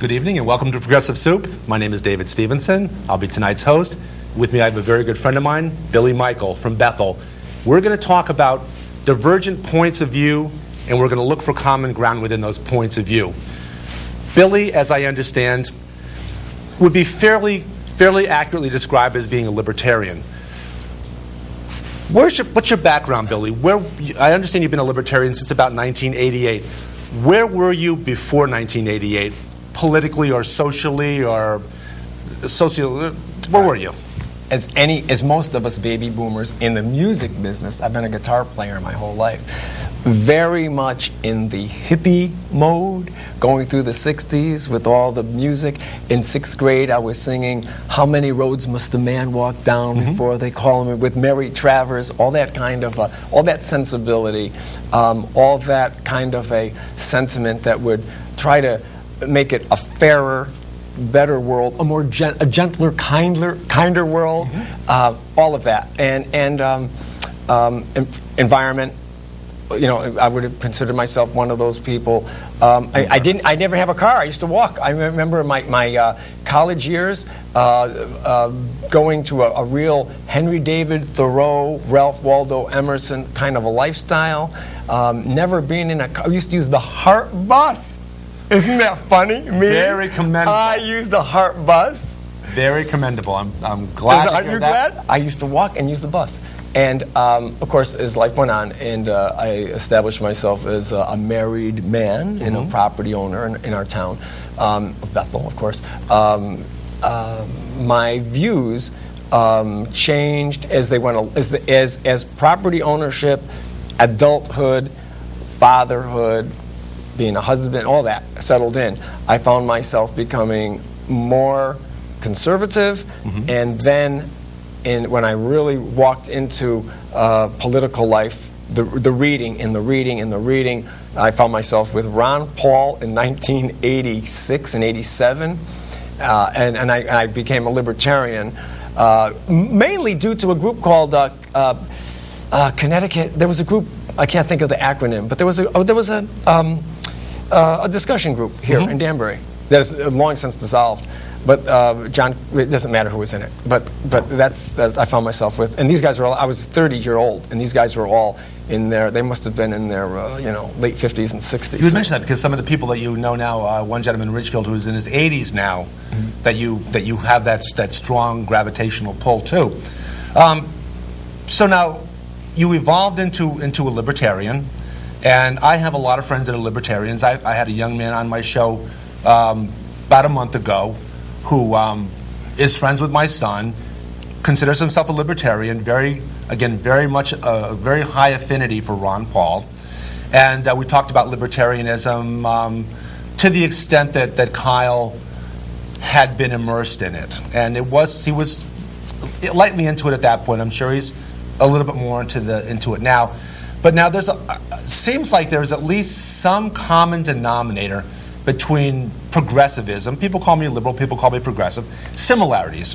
Good evening and welcome to Progressive Soup. My name is David Stevenson. I'll be tonight's host. With me I have a very good friend of mine, Billy Michael from Bethel. We're going to talk about divergent points of view, and we're going to look for common ground within those points of view. Billy, as I understand, would be fairly accurately described as being a libertarian. What's your background, Billy? I understand you've been a libertarian since about 1988. Where were you before 1988, politically or socially or where were you? As most of us baby boomers in the music business, I've been a guitar player my whole life. Very much in the hippie mode, going through the 60s with all the music. In 6th grade, I was singing "How Many Roads Must a Man Walk Down Before They Call Him," with Mary Travers, all that kind of, all that sensibility, all that kind of a sentiment that would try to make it a fairer, better world, a gentler, kinder world, all of that, and environment. You know, I would have considered myself one of those people. I never have a car. I used to walk. I remember my college years going to a real Henry David Thoreau, Ralph Waldo Emerson kind of a lifestyle. Never being in a car. I used to use the Hart bus. Isn't that funny? Very commendable. I used the Hart bus. Very commendable. I'm glad to hear Aren't you that. glad? I used to walk and use the bus. And, of course, as life went on, and I established myself as a married man and a property owner in our town, of Bethel, of course, my views changed as they went, as property ownership, adulthood, fatherhood, being a husband, all that settled in. I found myself becoming more conservative, and then when I really walked into political life, the reading, I found myself with Ron Paul in 1986 and 87, and I became a libertarian, mainly due to a group called Connecticut. There was a group, I can't think of the acronym, but there was a discussion group here in Danbury that is long since dissolved. But John, it doesn't matter who was in it. But that's I found myself with, and these guys were all. I was 30-year-old, and these guys were all in their. They must have been in their late 50s and 60s. You would mention that because some of the people that you know now, one gentleman in Ridgefield who's in his 80s now, that you have that strong gravitational pull too. So now you evolved into a libertarian, and I have a lot of friends that are libertarians. I had a young man on my show about a month ago who is friends with my son, considers himself a libertarian, very much a very high affinity for Ron Paul. And we talked about libertarianism to the extent that Kyle had been immersed in it. And he was lightly into it at that point. I'm sure he's a little bit more into it now. But now seems like there's at least some common denominator between progressivism. People call me liberal, people call me progressive. Similarities.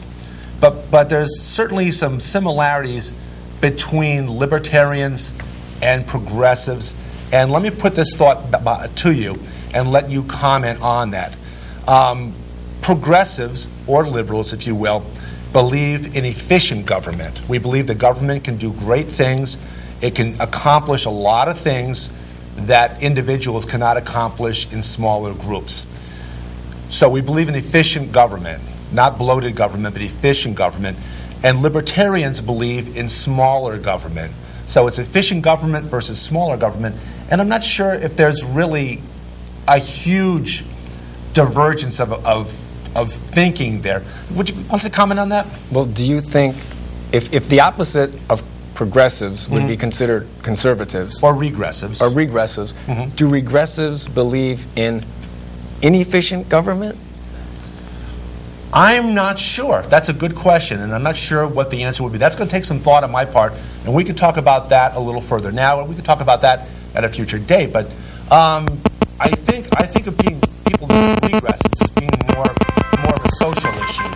But there's certainly some similarities between libertarians and progressives. And let me put this thought to you and let you comment on that. Progressives, or liberals if you will, believe in efficient government. We believe the government can do great things. It can accomplish a lot of things that individuals cannot accomplish in smaller groups. So we believe in efficient government, not bloated government, but efficient government. And libertarians believe in smaller government. So it's efficient government versus smaller government. And I'm not sure if there's really a huge divergence of thinking there. Would you want to comment on that? Well, do you think if the opposite of progressives would be considered conservatives or regressives, do regressives believe in inefficient government? I'm not sure. That's a good question, and I'm not sure what the answer would be. That's going to take some thought on my part, and we can talk about that a little further now, and we can talk about that at a future date. But I think of people regressives as being more of a social issue,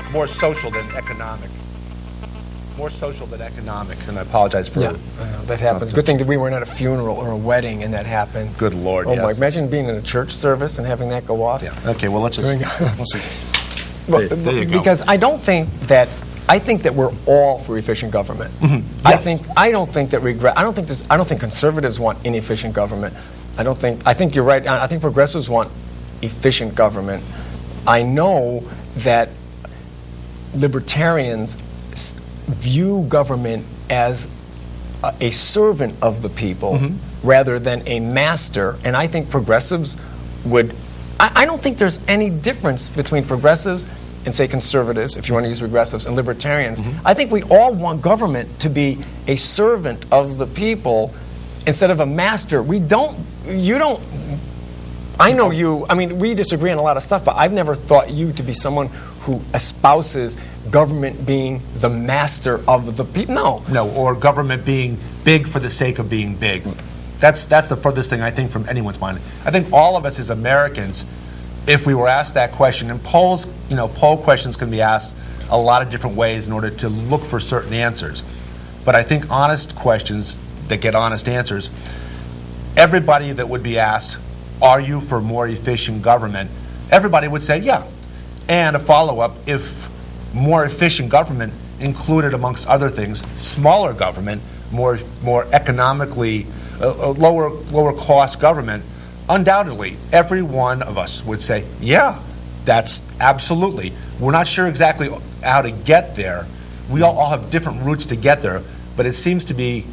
more social than economic. more social than economic, and I apologize for... Yeah, that happens. Good thing that we weren't at a funeral or a wedding and that happened. Good Lord, oh yes. My, imagine being in a church service and having that go off. Yeah. Okay, well, let's just... there you go. Because I think that we're all for efficient government. Mm-hmm. Yes. I don't think conservatives want inefficient government. I think you're right. I think progressives want efficient government. I know that libertarians view government as a servant of the people rather than a master, and I think progressives would... I don't think there's any difference between progressives and, say, conservatives, if you want to use progressives, and libertarians. I think we all want government to be a servant of the people instead of a master. You don't... I know you... I mean, we disagree on a lot of stuff, but I've never thought you to be someone who espouses government being the master of the people. No, or government being big for the sake of being big. That's the furthest thing, I think, from anyone's mind. I think all of us as Americans, if we were asked that question, and poll questions can be asked a lot of different ways in order to look for certain answers. But I think honest questions that get honest answers, everybody that would be asked, are you for more efficient government? Everybody would say, yeah. And a follow-up, if more efficient government included, amongst other things, smaller government, more economically, lower cost government, undoubtedly, every one of us would say, yeah, that's absolutely. We're not sure exactly how to get there. We all have different routes to get there, but it seems to be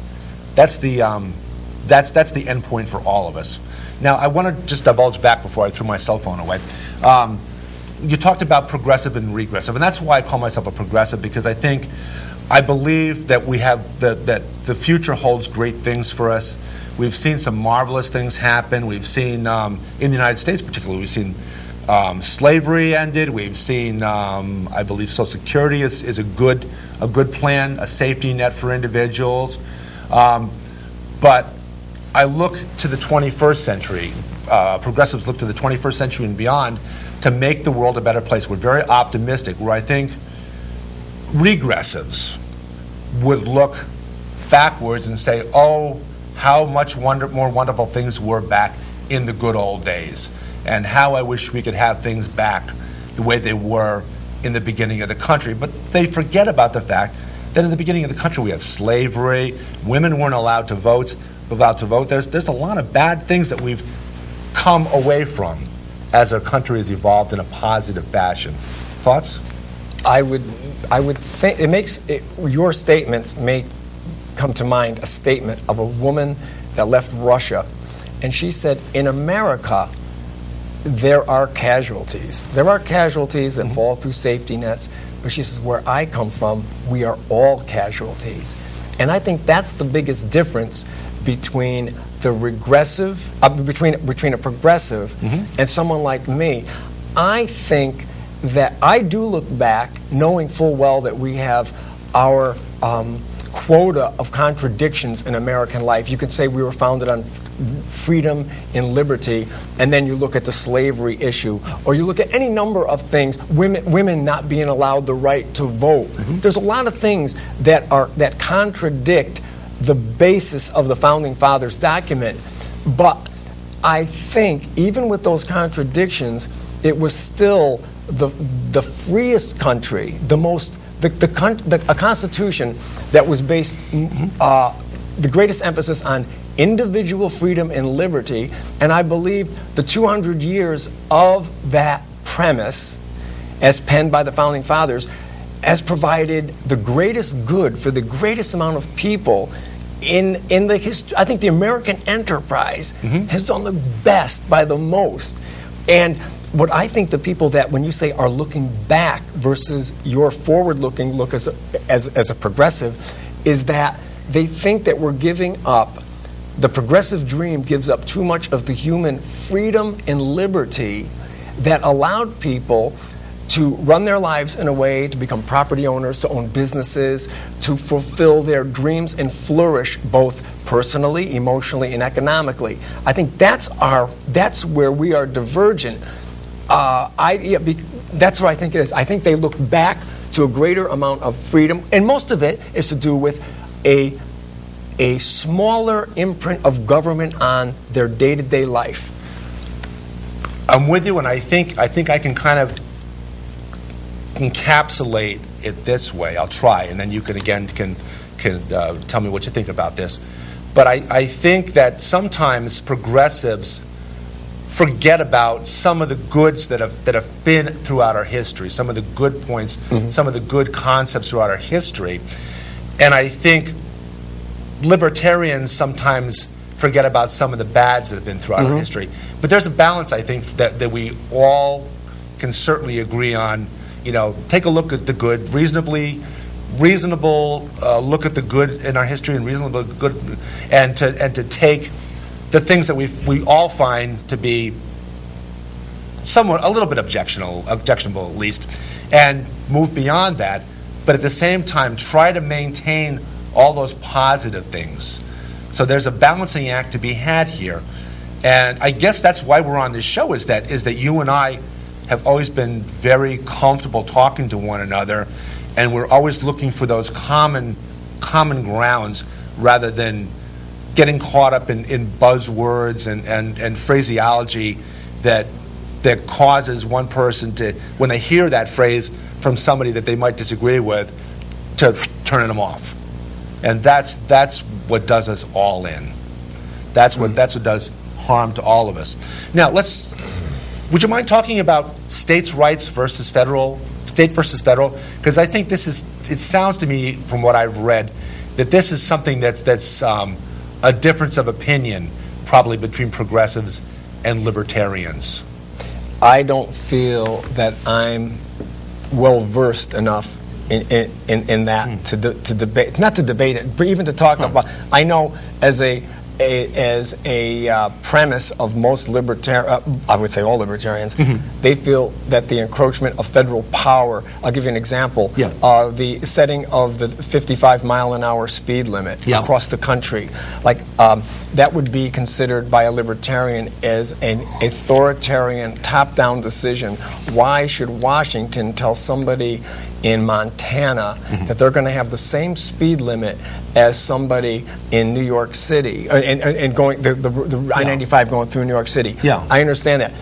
that's the end point for all of us. Now, I want to just divulge back before I threw my cell phone away. You talked about progressive and regressive, and that's why I call myself a progressive, because I believe that we have that the future holds great things for us. We've seen some marvelous things happen. We've seen, in the United States particularly, we've seen slavery ended. We've seen, I believe, Social Security is a good plan, a safety net for individuals. But I look to the 21st century. Progressives look to the 21st century and beyond to make the world a better place. We're very optimistic, where I think regressives would look backwards and say, oh, how much more wonderful things were back in the good old days, and how I wish we could have things back the way they were in the beginning of the country. But they forget about the fact that in the beginning of the country we had slavery, women weren't allowed to vote. There's a lot of bad things that we've come away from as our country has evolved in a positive fashion. Thoughts? I would think your statements make come to mind a statement of a woman that left Russia, and she said, in America there are casualties. There are casualties that fall through safety nets, but she says, where I come from, we are all casualties. And I think that's the biggest difference between the regressive, between a progressive and someone like me. I think that I do look back knowing full well that we have our quota of contradictions in American life. You could say we were founded on freedom and liberty, and then you look at the slavery issue, or you look at any number of things, women not being allowed the right to vote. There's a lot of things that contradict the basis of the Founding Fathers document. But I think even with those contradictions, it was still the freest country, a constitution that was based the greatest emphasis on individual freedom and liberty. And I believe the 200 years of that premise, as penned by the Founding Fathers, has provided the greatest good for the greatest amount of people in the history. I think the American enterprise has done the best by the most. And what I think the people that, when you say, are looking back versus your forward-looking look as a progressive, is that they think that we're giving up, the progressive dream gives up too much of the human freedom and liberty that allowed people to run their lives in a way to become property owners, to own businesses, to fulfill their dreams and flourish both personally, emotionally, and economically. I think that's where we are divergent. That's what I think it is. I think they look back to a greater amount of freedom, and most of it is to do with a smaller imprint of government on their day-to-day life. I'm with you, and I think I can kind of encapsulate it this way. I'll try, and then you can tell me what you think about this. But I think that sometimes progressives forget about some of the goods that have been throughout our history, some of the good points, some of the good concepts throughout our history. And I think libertarians sometimes forget about some of the bads that have been throughout our history. But there's a balance, I think, that we all can certainly agree on. You know, take a look at the good, reasonable look at the good in our history, and reasonable good, and to take the things that we all find to be somewhat a little bit objectionable at least, and move beyond that. But at the same time, try to maintain all those positive things. So there's a balancing act to be had here, and I guess that's why we're on this show. Is that you and I have always been very comfortable talking to one another, and we're always looking for those common grounds rather than getting caught up in buzzwords and phraseology that causes one person to, when they hear that phrase from somebody that they might disagree with, to turn them off. And that's what does us all in. That's what does harm to all of us. Now would you mind talking about states' rights versus federal, state versus federal? Because I think it sounds to me from what I've read that this is something that's a difference of opinion probably between progressives and libertarians. I don't feel that I'm well versed enough in that to debate, not to debate it, but even to talk about. I know as a premise of most I would say all libertarians, they feel that the encroachment of federal power. I'll give you an example. The setting of the 55-mile-an-hour speed limit across the country, that would be considered by a libertarian as an authoritarian, top-down decision. Why should Washington tell somebody in Montana that they're going to have the same speed limit as somebody in New York City and going the I-95 going through New York City? I understand that.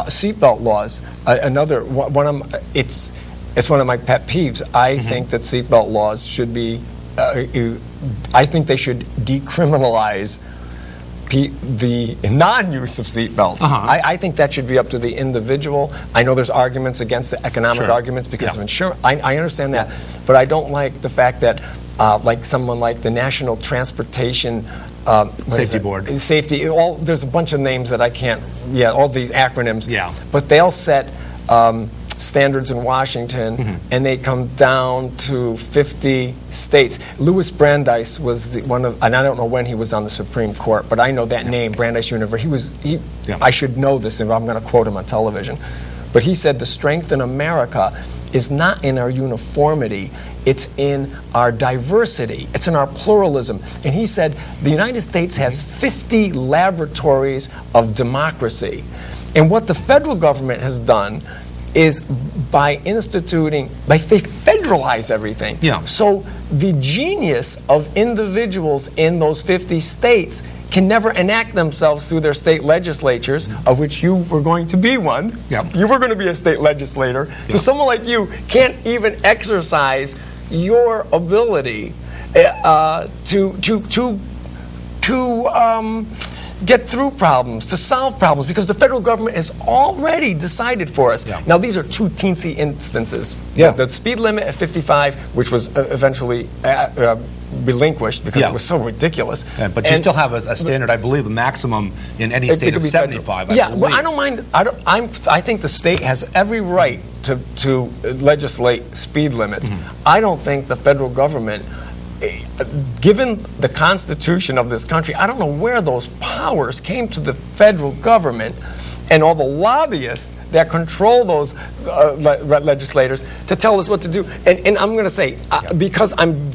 Seatbelt laws, another one of it's one of my pet peeves. I think that seatbelt laws should be. I think they should decriminalize the non-use of seatbelts. I think that should be up to the individual. I know there's arguments against the economic arguments because of insurance. I understand that, but I don't like the fact that like someone like the National Transportation Safety Board. There's a bunch of names that I can't, all these acronyms. But they'll set standards in Washington, and they come down to 50 states. Louis Brandeis was one of, and I don't know when he was on the Supreme Court, but I know that name, Brandeis University. I should know this if I'm going to quote him on television. But he said the strength in America is not in our uniformity, it's in our diversity, it's in our pluralism. And he said the United States has 50 laboratories of democracy. And what the federal government has done is they federalize everything. So the genius of individuals in those 50 states can never enact themselves through their state legislatures, of which you were going to be one. You were going to be a state legislator. So someone like you can't even exercise your ability to get through problems, to solve problems, because the federal government has already decided for us. Now, these are two teensy instances. The speed limit at 55, which was eventually relinquished because it was so ridiculous. But you still have a standard, I believe, a maximum in any state of 75. Well, I don't mind. I think the state has every right to legislate speed limits. I don't think the federal government, given the Constitution of this country, I don't know where those powers came to the federal government and all the lobbyists that control those legislators to tell us what to do. And I'm going to say, because I'm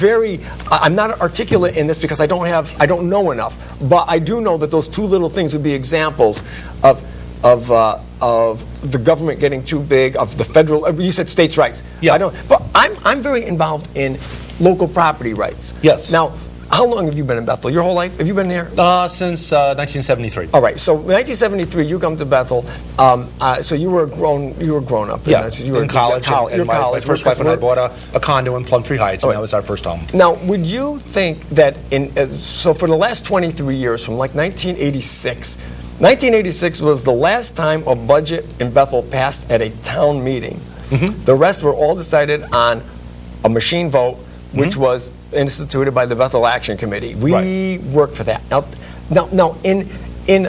not articulate in this because I don't know enough, but I do know that those two little things would be examples of of the government getting too big, of the federal. You said states' rights. Yeah. I don't. But I'm very involved in local property rights. Yes. Now, how long have you been in Bethel? Your whole life? Have you been here? Since 1973. All right. So 1973, you come to Bethel. So you were grown up. Yeah. You were in college. And my first wife and I bought a condo in Plumtree Heights, and that was our first home. Now, would you think that so for the last 23 years, from like 1986 was the last time a budget in Bethel passed at a town meeting. Mm-hmm. The rest were all decided on a machine vote, which mm-hmm. was instituted by the Bethel Action Committee. We worked for that. Now, in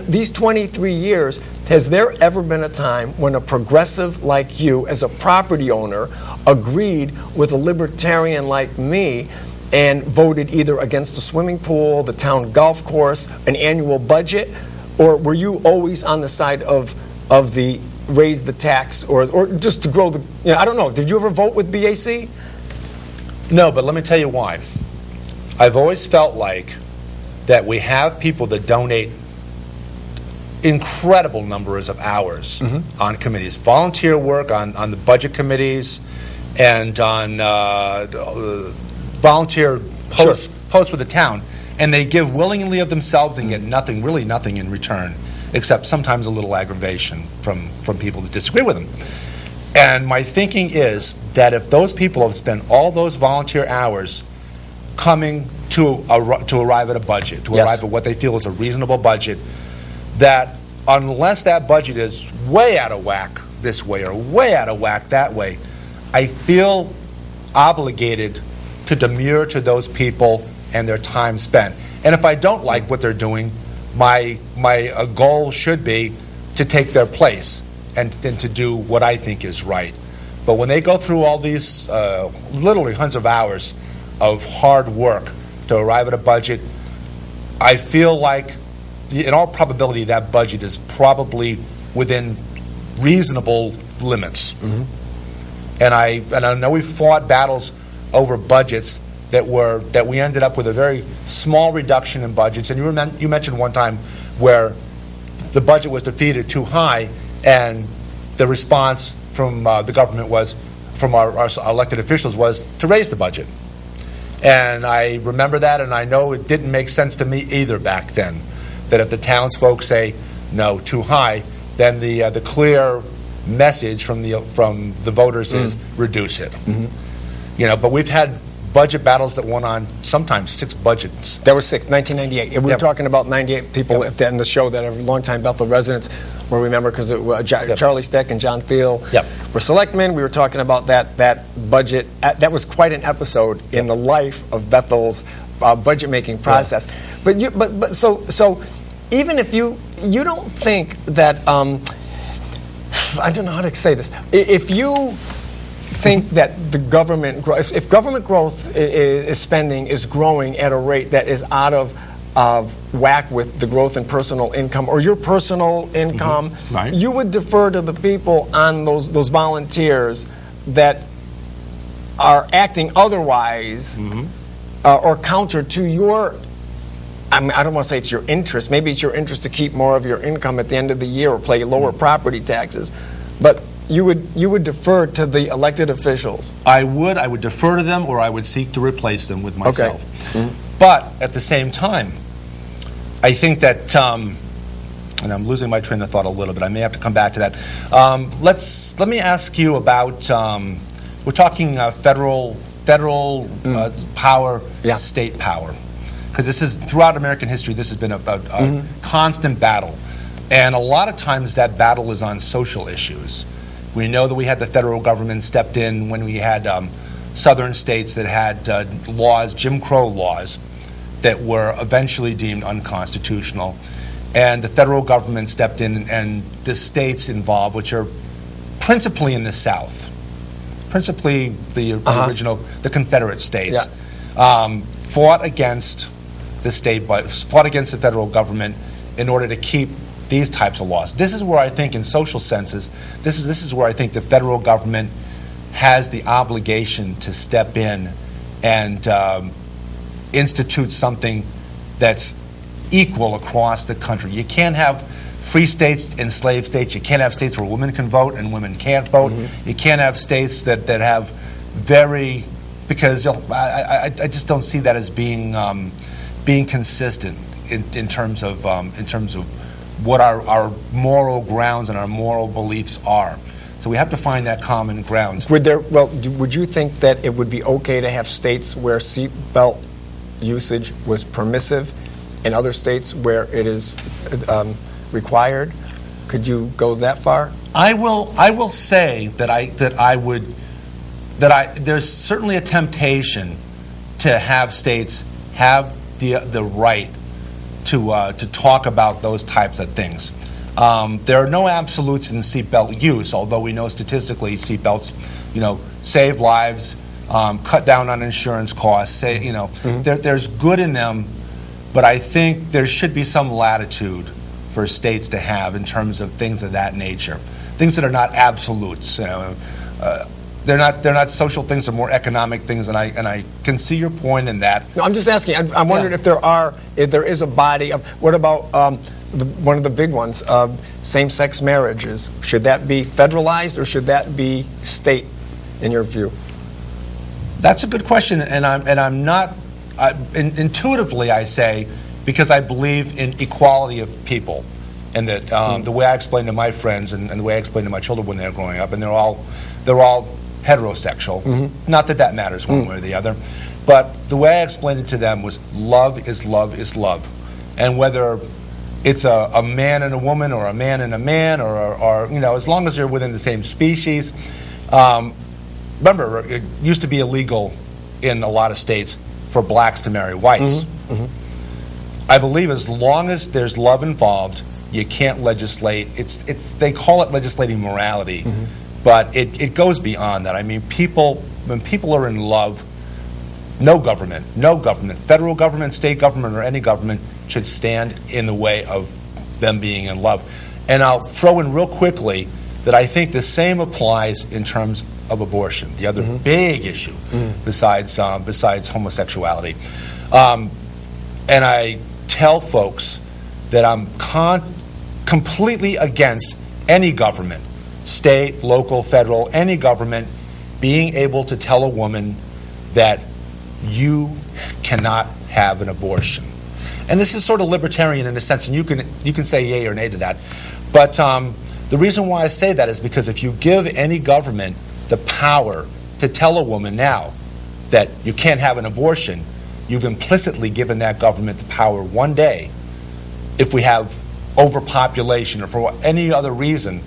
these 23 years, has there ever been a time when a progressive like you, as a property owner, agreed with a libertarian like me and voted either against the swimming pool, the town golf course, an annual budget, or were you always on the side of the raise the tax or just to grow the? I don't know. Did you ever vote with BAC? No, but let me tell you why. I've always felt like that we have people that donate incredible numbers of hours mm-hmm. on committees, volunteer work on the budget committees, and on volunteer posts with the town, and they give willingly of themselves and get nothing, really nothing in return, except sometimes a little aggravation from people that disagree with them. And my thinking is that if those people have spent all those volunteer hours coming to arrive at a budget, to arrive at what they feel is a reasonable budget, that unless that budget is way out of whack this way or way out of whack that way, I feel obligated to demur to those people and their time spent. And if I don't like what they're doing, my goal should be to take their place and to do what I think is right. But when they go through all these literally hundreds of hours of hard work to arrive at a budget, I feel like in all probability that budget is probably within reasonable limits. Mm-hmm. And I know we've fought battles over budgets that we ended up with a very small reduction in budgets. And you mentioned one time where the budget was defeated too high, and the response from the government was, from our elected officials, was to raise the budget. And I remember that, and I know it didn't make sense to me either back then, that if the townsfolk say, no, too high, then the clear message from the voters is reduce it. Mm-hmm. But we've had budget battles that went on sometimes 6 budgets. That was 1998. We were talking about 98 people at the end of the show that are longtime Bethel residents will remember, because Charlie Steck and John Thiel were selectmen. We were talking about that budget. That was quite an episode in the life of Bethel's budget making process. But so even if you don't think that I don't know how to say this. If you think that the government if government growth is spending is growing at a rate that is out of whack with the growth in personal income or your personal income, mm-hmm. right. you would defer to the people on those volunteers that are acting otherwise mm-hmm. Or counter to your. I don't want to say it's your interest. Maybe it's your interest to keep more of your income at the end of the year or pay lower property taxes, but you would defer to the elected officials. I would defer to them, or I would seek to replace them with myself. Okay. Mm-hmm. But at the same time, I think that, and I'm losing my train of thought a little bit. I may have to come back to that. Let me ask you about. We're talking federal power, state power. Because this is, throughout American history, this has been a mm-hmm. constant battle. And a lot of times that battle is on social issues. We know that we had the federal government stepped in when we had southern states that had laws, Jim Crow laws, that were eventually deemed unconstitutional. And the federal government stepped in, and the states involved, which are principally in the South, principally the original, the Confederate states, fought against the federal government in order to keep these types of laws. This is where I think, in social senses, this is where I think the federal government has the obligation to step in and institute something that's equal across the country. You can't have free states and slave states. You can't have states where women can vote and women can't vote. You can't have states that have very, because I just don't see that as being consistent in terms of what our moral grounds and our moral beliefs are. So we have to find that common ground. Would you think that it would be okay to have states where seatbelt usage was permissive and other states where it is required? Could you go that far? I will say there's certainly a temptation to have states have the right to talk about those types of things. There are no absolutes in seatbelt use, although we know statistically seatbelts, save lives, cut down on insurance costs. There's good in them, but I think there should be some latitude for states to have in terms of things of that nature, things that are not absolutes. They're not social things; they're more economic things, and I can see your point in that. No, I'm just asking. I'm wondering if there is a body of. What about one of the big ones, same-sex marriages? Should that be federalized or should that be state, in your view? That's a good question, and I'm not. Intuitively, I say, because I believe in equality of people, and that the way I explain to my friends and the way I explain to my children when they're growing up, and they're all heterosexual. Not that matters one way or the other, but the way I explained it to them was love is love is love, and whether it's a man and a woman or a man and a man or as long as they're within the same species. Remember, it used to be illegal in a lot of states for blacks to marry whites. I believe as long as there's love involved, you can't legislate. They call it legislating morality, but it goes beyond that. I mean, when people are in love, no government, federal government, state government, or any government should stand in the way of them being in love. And I'll throw in real quickly that I think the same applies in terms of abortion, the other big issue besides homosexuality. And I tell folks that I'm completely against any government, state, local, federal, any government being able to tell a woman that you cannot have an abortion. And this is sort of libertarian in a sense, and you can say yay or nay to that. But the reason why I say that is because if you give any government the power to tell a woman now that you can't have an abortion, you've implicitly given that government the power one day, if we have overpopulation or for any other reason,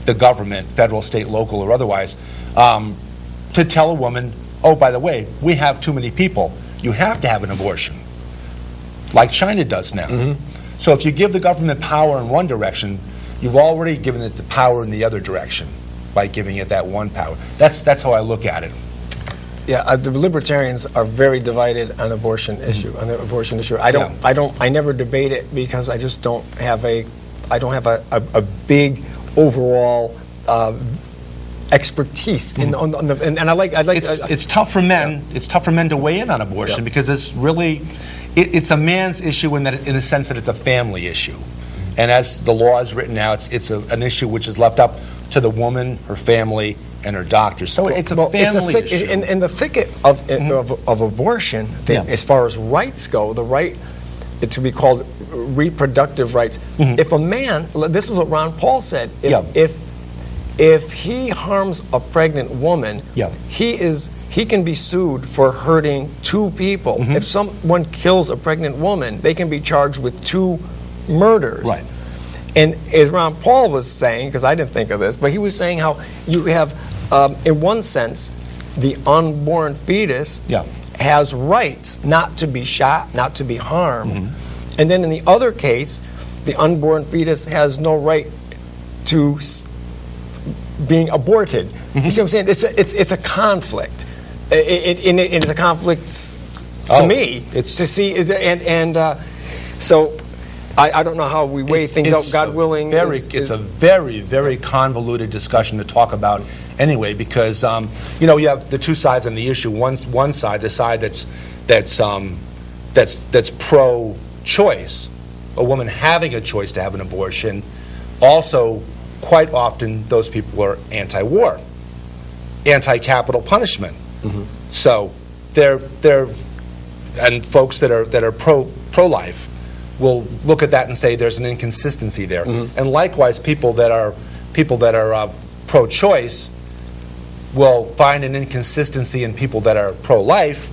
the government, federal, state, local, or otherwise, to tell a woman, oh, by the way, we have too many people. You have to have an abortion, like China does now. So if you give the government power in one direction, you've already given it the power in the other direction by giving it that one power. That's how I look at it. Yeah, the libertarians are very divided on abortion issue. On the abortion issue, I never debate it because I just don't have a big overall expertise and I like it's tough for men. It's tough for men to weigh in on abortion because it's really it's a man's issue in the sense that it's a family issue, and as the law is written now, it's an issue which is left up to the woman, her family, and her doctor. So it's a family issue. In the thicket of abortion, as far as rights go, the right to be called reproductive rights. If a man, this is what Ron Paul said, if he harms a pregnant woman, he can be sued for hurting two people. If someone kills a pregnant woman, they can be charged with 2 murders. Right. And as Ron Paul was saying, because I didn't think of this, but he was saying how you have, in one sense, the unborn fetus has rights not to be shot, not to be harmed. And then in the other case, the unborn fetus has no right to being aborted. You see what I'm saying? It's a conflict. It's a conflict to me. It's to see, so I don't know how we weigh things out. God willing, it's a very, very convoluted discussion to talk about anyway, because you have the two sides on the issue. One side, the side that's pro-choice, a woman having a choice to have an abortion, also quite often those people are anti-war, anti-capital punishment. So they're and folks that are pro-life will look at that and say there's an inconsistency there. And likewise, people that are pro-choice will find an inconsistency in people that are pro-life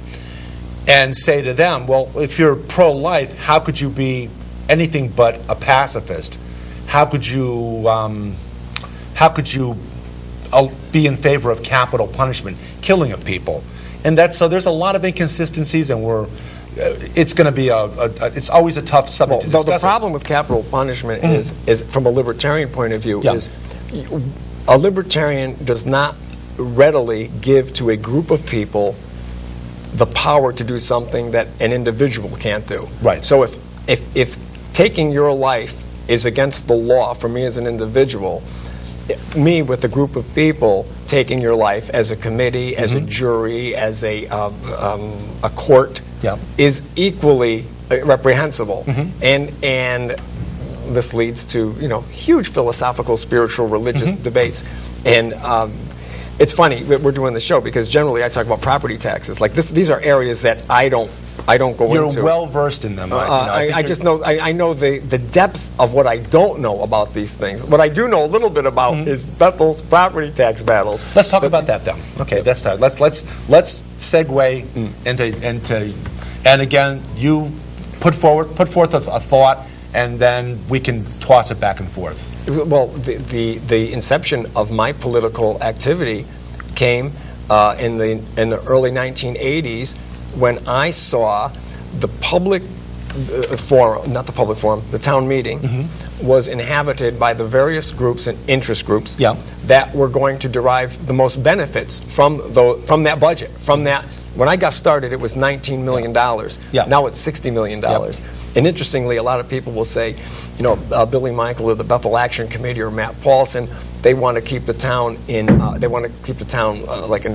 and say to them, well, if you're pro-life, how could you be anything but a pacifist? How could you be in favor of capital punishment, killing of people? And so there's a lot of inconsistencies, and it's going to be it's always a tough subject to discuss. The problem with capital punishment is from a libertarian point of view, is a libertarian does not readily give to a group of people the power to do something that an individual can't do. Right. So if taking your life is against the law for me as an individual, me with a group of people taking your life as a committee, as a jury, as a court, is equally reprehensible. And this leads to huge philosophical, spiritual, religious debates. And it's funny we're doing the show because generally I talk about property taxes. Like these are areas that I don't go into. You're well versed in them. I just know I know the depth of what I don't know about these things. What I do know a little bit about is Bethel's property tax battles. Let's talk about that then. Okay, that's time. Let's segue into and again you put forth a thought, and then we can toss it back and forth. Well, the inception of my political activity came in the early 1980s when I saw the public forum, not the public forum, the town meeting was inhabited by the various groups and interest groups that were going to derive the most benefits from that budget. From that, when I got started, it was $19 million. Now it's $60 million. And interestingly, a lot of people will say, Billy Michael or the Bethel Action Committee or Matt Paulson, they want to keep the town like in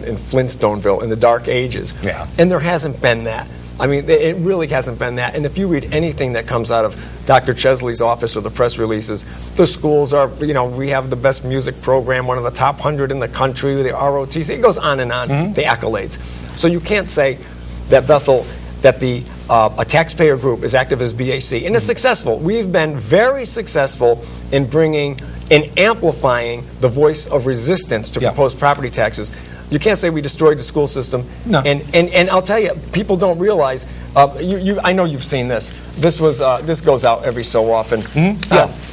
Flintstonesville in the dark ages. And there hasn't been that. I mean, it really hasn't been that. And if you read anything that comes out of Dr. Chesley's office or the press releases, the schools are, we have the best music program, one of the top 100 in the country, the ROTC, it goes on and on, the accolades. So you can't say that a taxpayer group is active as BAC, and it's successful. We've been very successful in amplifying the voice of resistance to proposed property taxes. You can't say we destroyed the school system. No. And I'll tell you, people don't realize. I know you've seen this. This goes out every so often.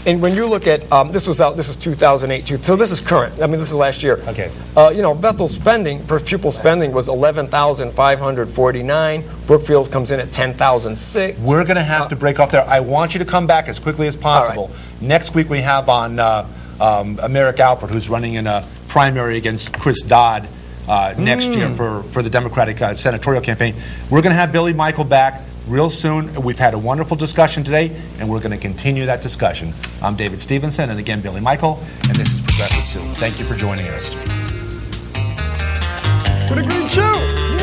And when you look at this was 2008. So this is current. I mean, this is last year. Okay. Bethel's spending per pupil spending was $11,549. Brookfield's comes in at $10,006. We're going to have to break off there. I want you to come back as quickly as possible. Right. Next week we have on Merrick Alpert, who's running in a primary against Chris Dodd next year for the Democratic senatorial campaign. We're going to have Billy Michael back real soon. We've had a wonderful discussion today, and we're going to continue that discussion. I'm David Stevenson, and again, Billy Michael, and this is Progressive Sue. Thank you for joining us. What a great show!